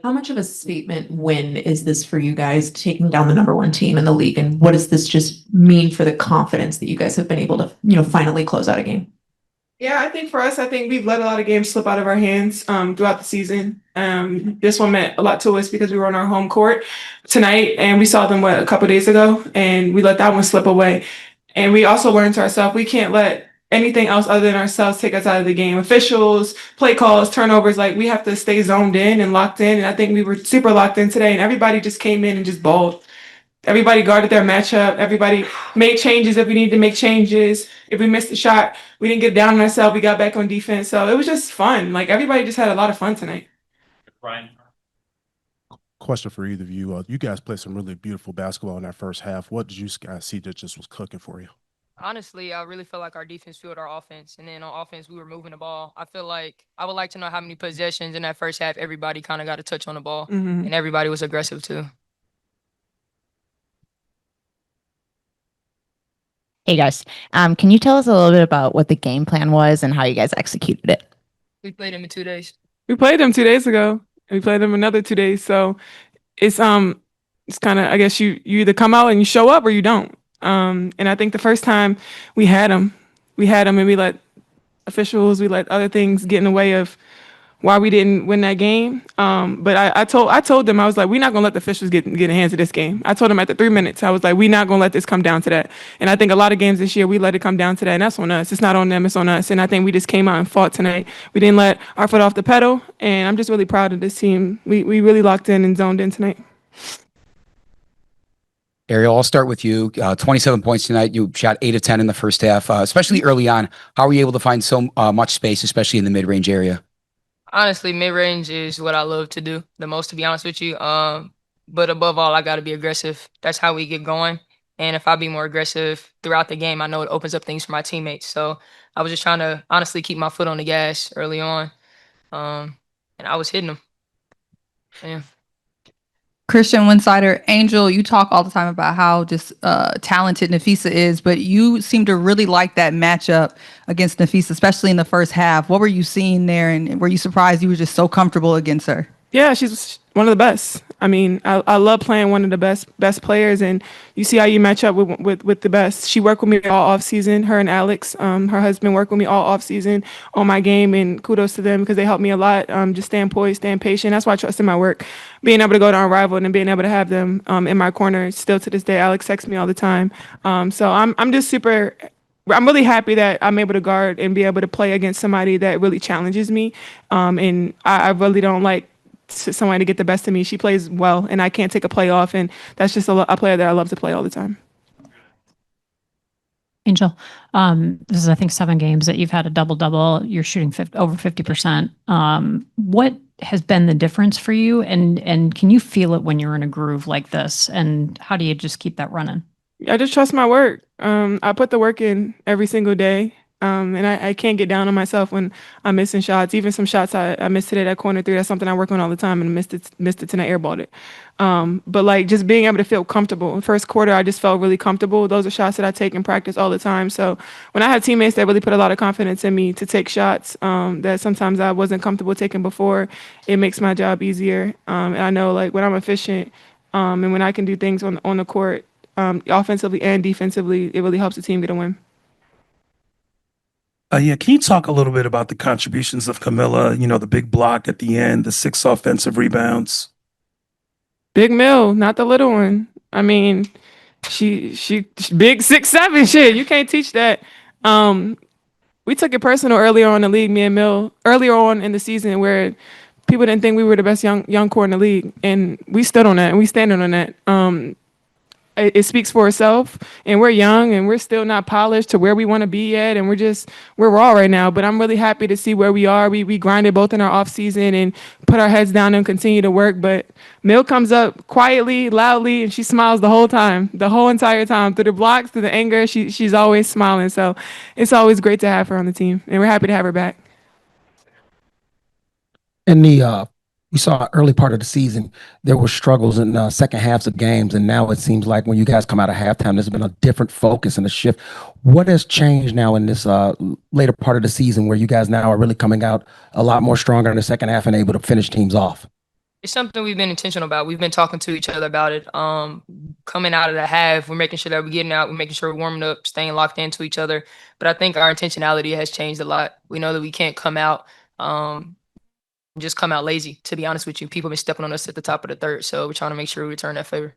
How much of a statement win is this for you guys, taking down the number one team in the league? And what does this just mean for the confidence that you guys have been able to, finally close out a game? Yeah, I think for us, I think we've let a lot of games slip out of our hands throughout the season. This one meant a lot to us because we were on our home court tonight and we saw them, a couple days ago, and we let that one slip away. And we also learned to ourselves, we can't let anything else other than ourselves take us out of the game. Officials, play calls, turnovers, like we have to stay zoned in and locked in. And I think we were super locked in today, and everybody just came in and just balled. Everybody guarded their matchup. Everybody made changes if we needed to make changes. If we missed a shot, we didn't get down on ourselves. We got back on defense. So it was just fun. Like everybody just had a lot of fun tonight. Ryan. Question for either of you. You guys played some really beautiful basketball in that first half. What did you guys see that just was cooking for you? Honestly, I really feel like our defense fueled our offense. And then on offense, we were moving the ball. I feel like I would like to know how many possessions in that first half everybody kind of got a touch on the ball. And everybody was aggressive too. Hey guys, can you tell us a little bit about what the game plan was and how you guys executed it? We played them in 2 days. We played them 2 days ago. And we played them another 2 days. So it's kind of, I guess you either come out and you show up or you don't. And I think the first time we had them and we let officials, we let other things get in the way of why we didn't win that game. But I told them, I was like, we're not gonna let the officials get in hands of this game. I told them at the 3 minutes, I was like, we're not gonna let this come down to that. And I think a lot of games this year, we let it come down to that, and that's on us. It's not on them, it's on us. And I think we just came out and fought tonight. We didn't let our foot off the pedal, and I'm just really proud of this team. We really locked in and zoned in tonight. Ariel, I'll start with you. 27 points tonight. You shot 8 of 10 in the first half, especially early on. How were you able to find so much space, especially in the mid-range area? Honestly, mid-range is what I love to do the most, to be honest with you. But above all, I got to be aggressive. That's how we get going. And if I be more aggressive throughout the game, I know it opens up things for my teammates. So I was just trying to honestly keep my foot on the gas early on. And I was hitting them. Yeah. Christian Winsider, Angel, you talk all the time about how just talented Nafisa is, but you seem to really like that matchup against Nafisa, especially in the first half. What were you seeing there, and were you surprised you were just so comfortable against her? Yeah, she's one of the best. I mean, I love playing one of the best players, and you see how you match up with the best. She worked with me all off season. Her and Alex, her husband, worked with me all off season on my game, and kudos to them because they helped me a lot. Just staying poised, staying patient. That's why I trust in my work. Being able to go to Unrivaled and then being able to have them in my corner still to this day. Alex texts me all the time. So I'm just super. I'm really happy that I'm able to guard and be able to play against somebody that really challenges me. And I really don't like someone to get the best of me. She plays well, and I can't take a play off, and that's just a player that I love to play all the time. Angel, this is, I think, 7 games that you've had a double-double. You're shooting over 50%. What has been the difference for you, and can you feel it when you're in a groove like this, and how do you just keep that running? I just trust my work. I put the work in every single day. And I can't get down on myself when I'm missing shots. Even some shots I missed today, that corner 3, that's something I work on all the time, and missed it tonight, airballed it. But like just being able to feel comfortable. In first quarter, I just felt really comfortable. Those are shots that I take in practice all the time. So when I have teammates that really put a lot of confidence in me to take shots that sometimes I wasn't comfortable taking before, it makes my job easier. And I know like when I'm efficient and when I can do things on the court, offensively and defensively, it really helps the team get a win. Yeah, can you talk a little bit about the contributions of Camilla, the big block at the end, the 6 offensive rebounds? Big Mill, not the little one. I mean, she big 6'7", shit. You can't teach that. We took it personal earlier on in the league, me and Mill, earlier on in the season where people didn't think we were the best young core in the league. And we stood on that, and we standing on that. It speaks for itself, and we're young and we're still not polished to where we want to be at, and we're raw right now. But I'm really happy to see where we are. We grinded both in our off season and put our heads down and continue to work. But Mill comes up quietly, loudly, and she smiles the whole time, the whole entire time, through the blocks, through the anger. She's always smiling. So it's always great to have her on the team, and we're happy to have her back. In the we saw early part of the season, there were struggles in second halves of games, and now it seems like when you guys come out of halftime, there's been a different focus and a shift. What has changed now in this later part of the season where you guys now are really coming out a lot more stronger in the second half and able to finish teams off? It's something we've been intentional about. We've been talking to each other about it. Coming out of the half, we're making sure that we're getting out, we're making sure we're warming up, staying locked into each other. But I think our intentionality has changed a lot. We know that we can't come out, just come out lazy. To be honest with you, people have been stepping on us at the top of the third, so we're trying to make sure we return that favor.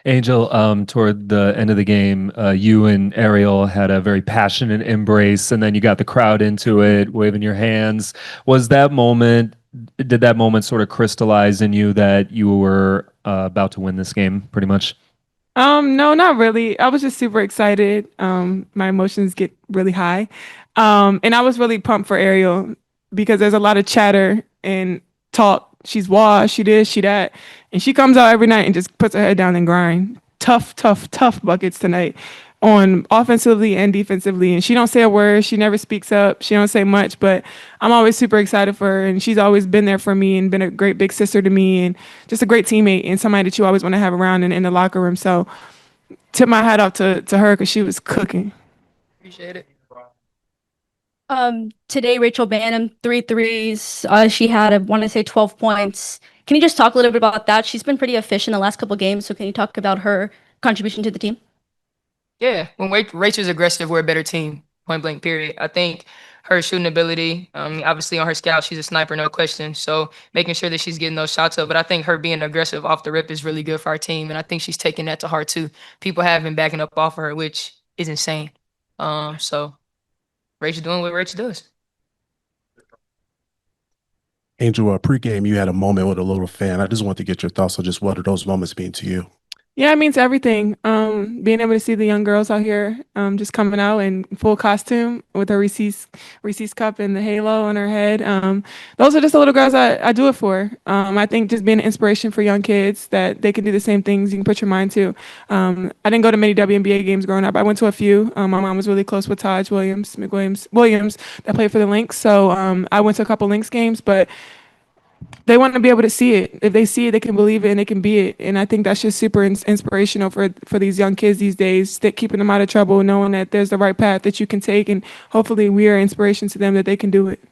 Angel, toward the end of the game, you and Ariel had a very passionate embrace, and then you got the crowd into it, waving your hands. Did that moment sort of crystallize in you that you were about to win this game, pretty much? No, not really. I was just super excited. My emotions get really high. And I was really pumped for Ariel because there's a lot of chatter and talk. She's washed, she this, she that. And she comes out every night and just puts her head down and grind. Tough buckets tonight on offensively and defensively. And she don't say a word. She never speaks up. She don't say much, but I'm always super excited for her. And she's always been there for me and been a great big sister to me and just a great teammate and somebody that you always want to have around in the locker room. So tip my hat off to her because she was cooking. Appreciate it. Today, Rachel Banham, 3 threes. She had, I want to say, 12 points. Can you just talk a little bit about that? She's been pretty efficient the last couple of games. So can you talk about her contribution to the team? Yeah, when Rachel's aggressive, we're a better team, point blank, period. I think her shooting ability, obviously on her scout, she's a sniper, no question. So making sure that she's getting those shots up. But I think her being aggressive off the rip is really good for our team. And I think she's taking that to heart too. People have been backing up off of her, which is insane. So Rachel doing what Rachel does. Angel, pregame, you had a moment with a little fan. I just want to get your thoughts on just what are those moments mean to you? Yeah, it means everything. Being able to see the young girls out here, just coming out in full costume with her Reese's cup and the halo on her head. Those are just the little girls I do it for. I think just being an inspiration for young kids that they can do the same things you can put your mind to. I didn't go to many WNBA games growing up. I went to a few. My mom was really close with Taj Williams that played for the Lynx. So I went to a couple Lynx games, but they want to be able to see it. If they see it, they can believe it and they can be it. And I think that's just super inspirational for these young kids these days, keeping them out of trouble, knowing that there's the right path that you can take. And hopefully we are inspiration to them that they can do it.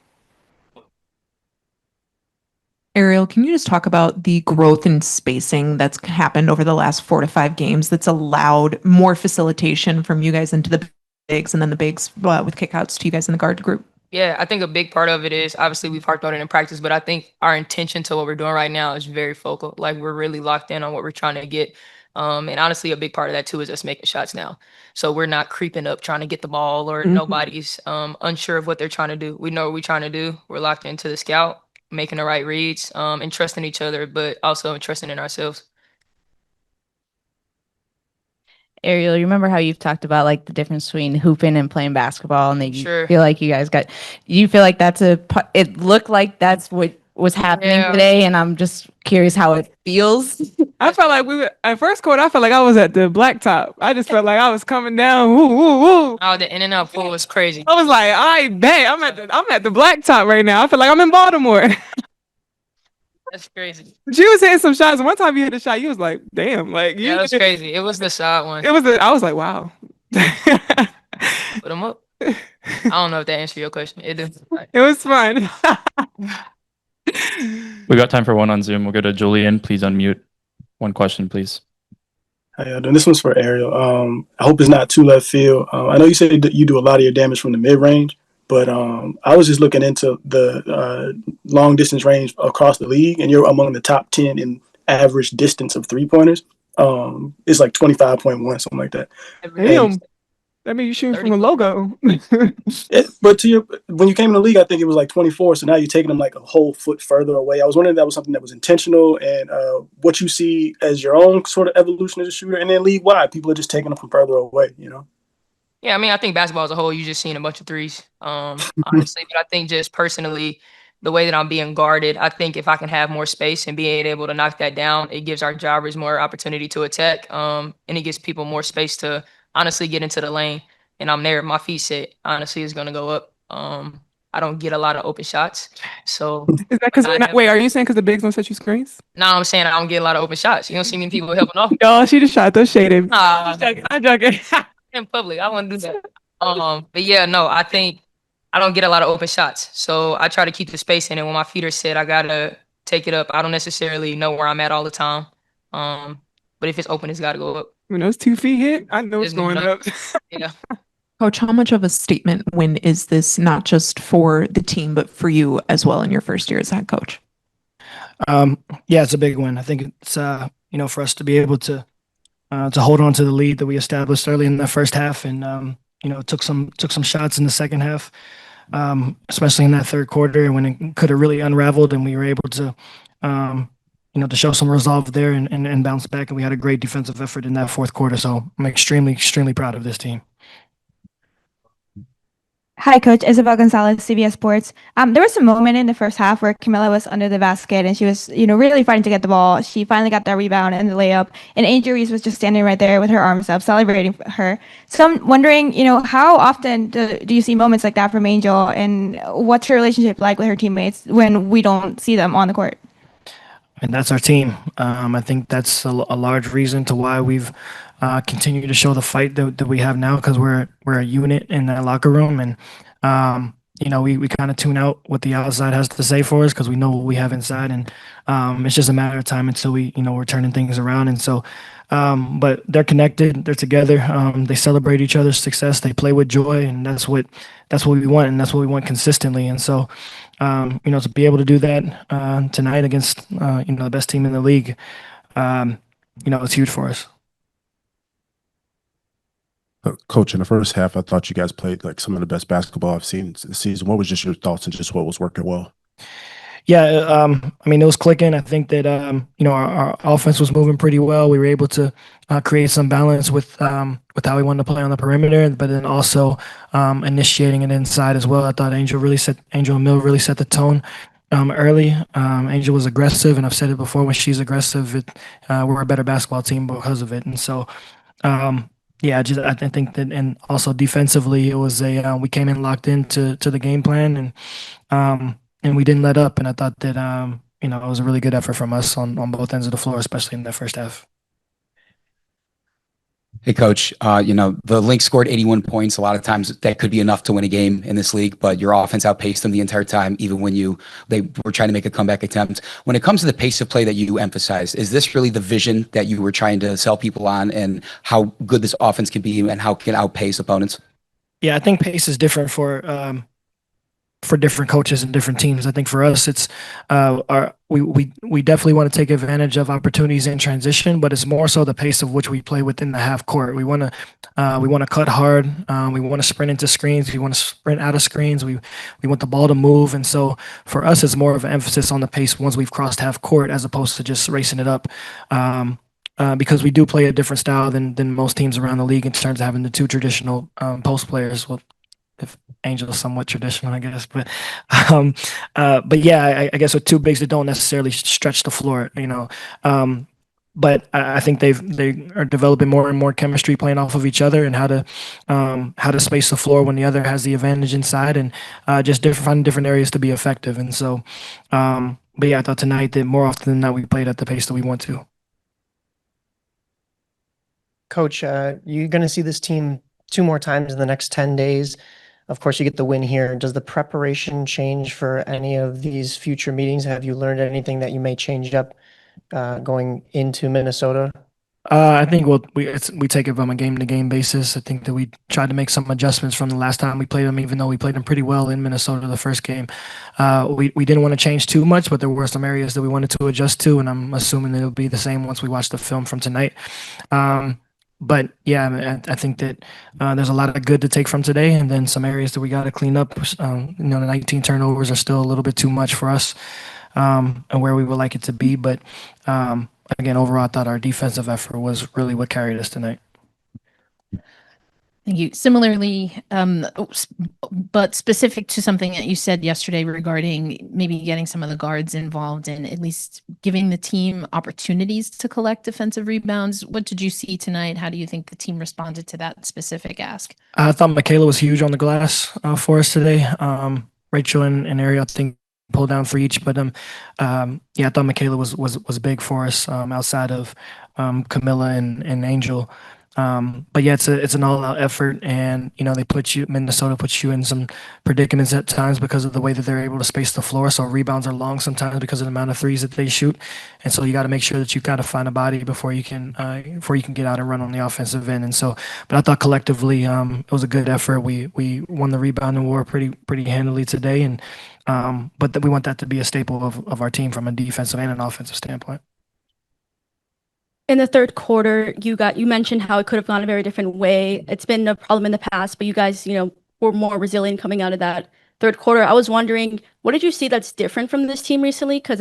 Ariel, can you just talk about the growth in spacing that's happened over the last 4 to 5 games that's allowed more facilitation from you guys into the bigs and then the bigs with kickouts to you guys in the guard group? Yeah, I think a big part of it is obviously we've harped on it in practice, but I think our intention to what we're doing right now is very focal. Like we're really locked in on what we're trying to get. And honestly, a big part of that too is us making shots now. So we're not creeping up trying to get the ball or nobody's unsure of what they're trying to do. We know what we're trying to do. We're locked into the scout, making the right reads, and trusting each other, but also trusting in ourselves. Ariel, you remember how you've talked about like the difference between hooping and playing basketball, and that you Sure. feel like you feel like it looked like that's what was happening today, and I'm just curious how it feels. I felt like at first quarter, I felt like I was at the blacktop. I just felt like I was coming down. Woo, woo, woo. Oh, the in and out pool was crazy. I was like, I bet I'm at the blacktop right now. I feel like I'm in Baltimore. That's crazy. But you was hitting some shots. One time you hit a shot, you was like, damn, like Yeah, that was crazy. It was the shot one. I was like, wow. Put them up. I don't know if that answered your question. It did. It was fun. We got time for one on Zoom. We'll go to Julian. Please unmute. One question, please. How y'all doing? This one's for Ariel. I hope it's not too left field. I know you said that you do a lot of your damage from the mid range, but I was just looking into the long distance range across the league, and you're among the top 10 in average distance of 3-pointers. It's like 25.1, something like that. Damn. That means you're shooting from a logo. But when you came in the league, I think it was like 24. So now you're taking them like a whole foot further away. I was wondering if that was something that was intentional, and what you see as your own sort of evolution as a shooter, and then league wide, people are just taking them from further away, you know? Yeah, I mean, I think basketball as a whole, you're just seeing a bunch of threes, honestly. But I think just personally, the way that I'm being guarded, I think if I can have more space and being able to knock that down, it gives our jobbers more opportunity to attack, and it gives people more space to honestly get into the lane. And I'm there, my feet set, honestly, is going to go up. I don't get a lot of open shots. So is that because wait, are you saying because the bigs don't set you screens? No, I'm saying I don't get a lot of open shots. You don't see many people helping off. No, she just shot those shaded. Nah, I'm joking. in public, I wouldn't do that. But yeah, no, I think I don't get a lot of open shots. So I try to keep the space in, and when my feet are set, I gotta take it up. I don't necessarily know where I'm at all the time. But if it's open, it's gotta go up. When those 2 feet hit, I know it's Just going know. up. Yeah. Coach, how much of a statement win is this, not just for the team, but for you as well in your first year as head coach? Yeah, it's a big win. I think it's for us to be able to hold on to the lead that we established early in the first half, and took some shots in the second half, especially in that third quarter when it could have really unraveled, and we were able to to show some resolve there and bounce back, and we had a great defensive effort in that fourth quarter. So I'm extremely proud of this team. Hi, Coach. Isabel Gonzalez, CBS Sports. There was a moment in the first half where Camilla was under the basket and she was, really fighting to get the ball. She finally got that rebound and the layup, and Angel Reese was just standing right there with her arms up, celebrating her. So I'm wondering, how often do you see moments like that from Angel, and what's her relationship like with her teammates when we don't see them on the court? And that's our team. I think that's a large reason to why we've continued to show the fight that we have now, because we're a unit in that locker room, and we kind of tune out what the outside has to say for us because we know what we have inside, and it's just a matter of time until we're turning things around. And so, but they're connected, they're together, they celebrate each other's success, they play with joy, and that's what we want, and that's what we want consistently. And so, to be able to do that tonight against the best team in the league, it's huge for us. Coach, in the first half, I thought you guys played like some of the best basketball I've seen this season. What was just your thoughts and just what was working well? Yeah, it was clicking. I think that our offense was moving pretty well. We were able to create some balance with how we wanted to play on the perimeter, but then also initiating it inside as well. I thought Angel and Mill really set the tone early. Angel was aggressive, and I've said it before, when she's aggressive, we're a better basketball team because of it. And so, I think that, and also defensively, it was we came in locked into the game plan, and we didn't let up. And I thought that it was a really good effort from us on both ends of the floor, especially in that first half. Hey, Coach, the Lynx scored 81 points. A lot of times that could be enough to win a game in this league, but your offense outpaced them the entire time, even when they were trying to make a comeback attempt. When it comes to the pace of play that you emphasize, is this really the vision that you were trying to sell people on, and how good this offense can be and how it can outpace opponents? Yeah, I think pace is different for different coaches and different teams. I think for us, it's we definitely want to take advantage of opportunities in transition, but it's more so the pace of which we play within the half court. We want to cut hard. We want to sprint into screens. We want to sprint out of screens. We want the ball to move. And so for us, it's more of an emphasis on the pace once we've crossed half court, as opposed to just racing it up. Because we do play a different style than most teams around the league in terms of having the two traditional post players. Well, if Angel is somewhat traditional, I guess, but yeah, I guess with two bigs that don't necessarily stretch the floor, but I think they are developing more and more chemistry playing off of each other, and how to space the floor when the other has the advantage inside, and just find different areas to be effective. And so, but yeah, I thought tonight that more often than not we played at the pace that we want to. Coach, you're going to see this team 2 more times in the next 10 days. Of course, you get the win here. Does the preparation change for any of these future meetings? Have you learned anything that you may change up going into Minnesota? I think we take it from a game-to-game basis. I think that we tried to make some adjustments from the last time we played them, even though we played them pretty well in Minnesota the first game. We didn't want to change too much, but there were some areas that we wanted to adjust to, and I'm assuming it'll be the same once we watch the film from tonight. But yeah, I think that there's a lot of good to take from today, and then some areas that we got to clean up. The 19 turnovers are still a little bit too much for us, and where we would like it to be. But again, overall, I thought our defensive effort was really what carried us tonight. Thank you. Similarly, but specific to something that you said yesterday regarding maybe getting some of the guards involved and at least giving the team opportunities to collect defensive rebounds. What did you see tonight? How do you think the team responded to that specific ask? I thought Michaela was huge on the glass for us today. Rachel and Ariel, I think, pulled down for each, but I thought Michaela was big for us outside of Camilla and Angel. But yeah, it's an all out effort, and Minnesota puts you in some predicaments at times because of the way that they're able to space the floor. So rebounds are long sometimes because of the amount of threes that they shoot, and so you got to make sure that you got to find a body before you can get out and run on the offensive end. And so, but I thought collectively it was a good effort. We won the rebounding war pretty handily today, and but we want that to be a staple of our team from a defensive and an offensive standpoint. In the third quarter, you mentioned how it could have gone a very different way. It's been a problem in the past, but you guys, were more resilient coming out of that third quarter. I was wondering, what did you see that's different from this team recently? Because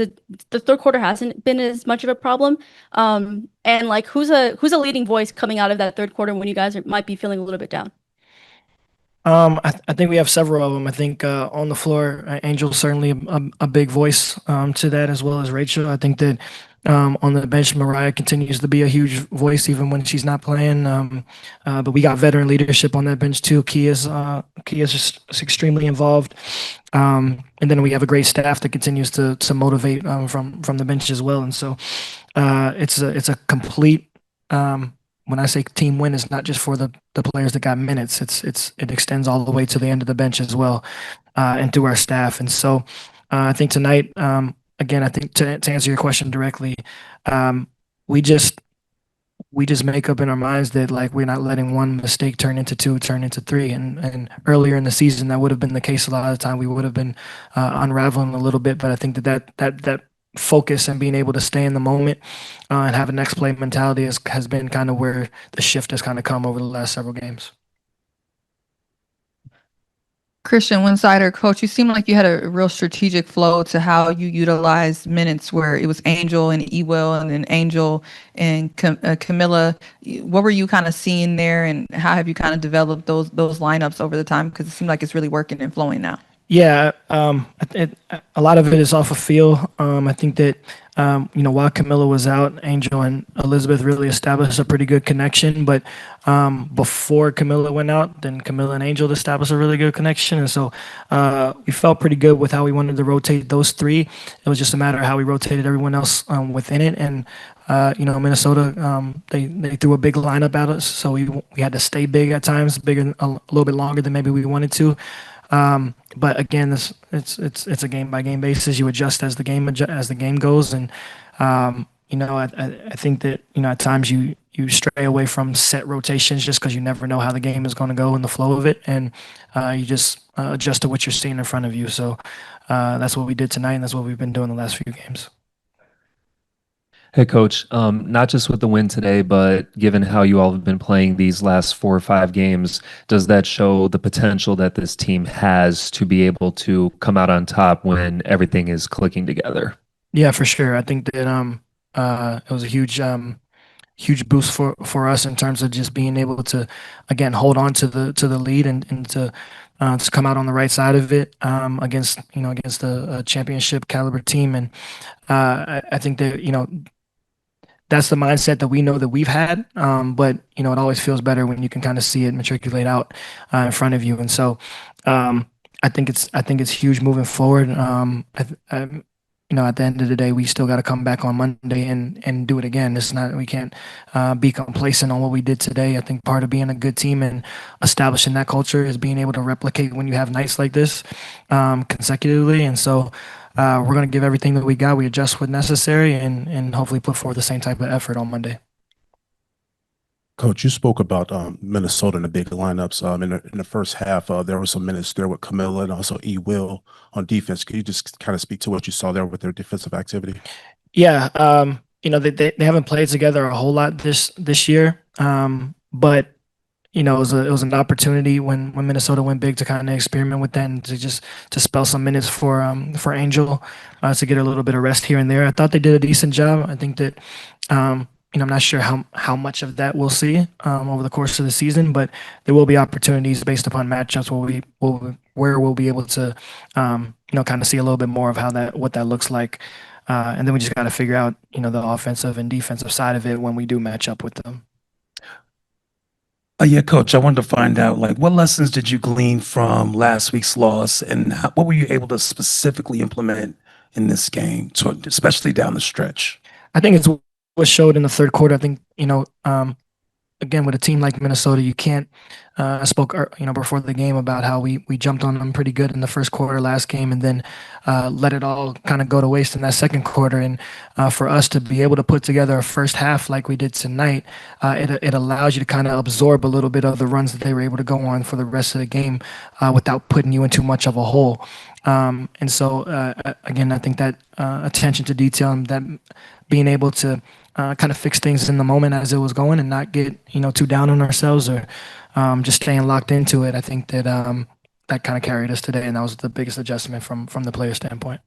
the third quarter hasn't been as much of a problem. And like, who's a leading voice coming out of that third quarter when you guys might be feeling a little bit down? I think we have several of them. I think on the floor, Angel's certainly a big voice to that, as well as Rachel. I think that on the bench, Mariah continues to be a huge voice even when she's not playing. But we got veteran leadership on that bench too. Kia's just extremely involved. And then we have a great staff that continues to motivate from the bench as well. And so it's a complete. When I say team win, it's not just for the players that got minutes. It extends all the way to the end of the bench as well, and to our staff. And so I think tonight, again, I think to answer your question directly, we just make up in our minds that like we're not letting one mistake turn into two, turn into three. And earlier in the season, that would have been the case a lot of the time. We would have been unraveling a little bit, but I think that focus and being able to stay in the moment and have a next play mentality has been kind of where the shift has kind of come over the last several games. Christian Winsider, coach, you seem like you had a real strategic flow to how you utilized minutes where it was Angel and Ewell and then Angel and Camilla. What were you kind of seeing there, and how have you kind of developed those lineups over the time? Because it seems like it's really working and flowing now. Yeah, a lot of it is off of feel. I think that while Camilla was out, Angel and Elizabeth really established a pretty good connection. But before Camilla went out, then Camilla and Angel established a really good connection. And so we felt pretty good with how we wanted to rotate those three. It was just a matter of how we rotated everyone else within it. And Minnesota, they threw a big lineup at us, so we had to stay big at times, bigger a little bit longer than maybe we wanted to. But again, it's a game by game basis. You adjust as the game goes, and I think that at times you stray away from set rotations just because you never know how the game is going to go and the flow of it, and you just adjust to what you're seeing in front of you. So that's what we did tonight, and that's what we've been doing the last few games. Hey, Coach, not just with the win today, but given how you all have been playing these last 4 or 5 games, does that show the potential that this team has to be able to come out on top when everything is clicking together? Yeah, for sure. I think that it was a huge boost for us in terms of just being able to, again, hold on to the lead and to come out on the right side of it against a championship caliber team. And I think that that's the mindset that we know that we've had, but it always feels better when you can kind of see it matriculate out in front of you. And so I think it's huge moving forward. At the end of the day, we still got to come back on Monday and do it again. We can't be complacent on what we did today. I think part of being a good team and establishing that culture is being able to replicate when you have nights like this consecutively. And so we're going to give everything that we got. We adjust when necessary and hopefully put forth the same type of effort on Monday. Coach, you spoke about Minnesota and the big lineups. In the first half, there were some minutes there with Camilla and also Will on defense. Could you just kind of speak to what you saw there with their defensive activity? Yeah, they haven't played together a whole lot this year, but it was an opportunity when Minnesota went big to kind of experiment with that and to spell some minutes for Angel to get a little bit of rest here and there. I thought they did a decent job. I think that I'm not sure how much of that we'll see over the course of the season, but there will be opportunities based upon matchups where we'll be able to kind of see a little bit more of what that looks like, and then we just got to figure out the offensive and defensive side of it when we do match up with them. Yeah, Coach, I wanted to find out, what lessons did you glean from last week's loss, and what were you able to specifically implement in this game, especially down the stretch? I think it's what showed in the third quarter. I think, again, with a team like Minnesota, you can't. I spoke, before the game about how we jumped on them pretty good in the first quarter last game, and then let it all kind of go to waste in that second quarter. And for us to be able to put together a first half like we did tonight, it allows you to kind of absorb a little bit of the runs that they were able to go on for the rest of the game without putting you in too much of a hole. And so, again, I think that attention to detail and that being able to kind of fix things in the moment as it was going and not get, too down on ourselves or just staying locked into it. I think that that kind of carried us today, and that was the biggest adjustment from the player standpoint.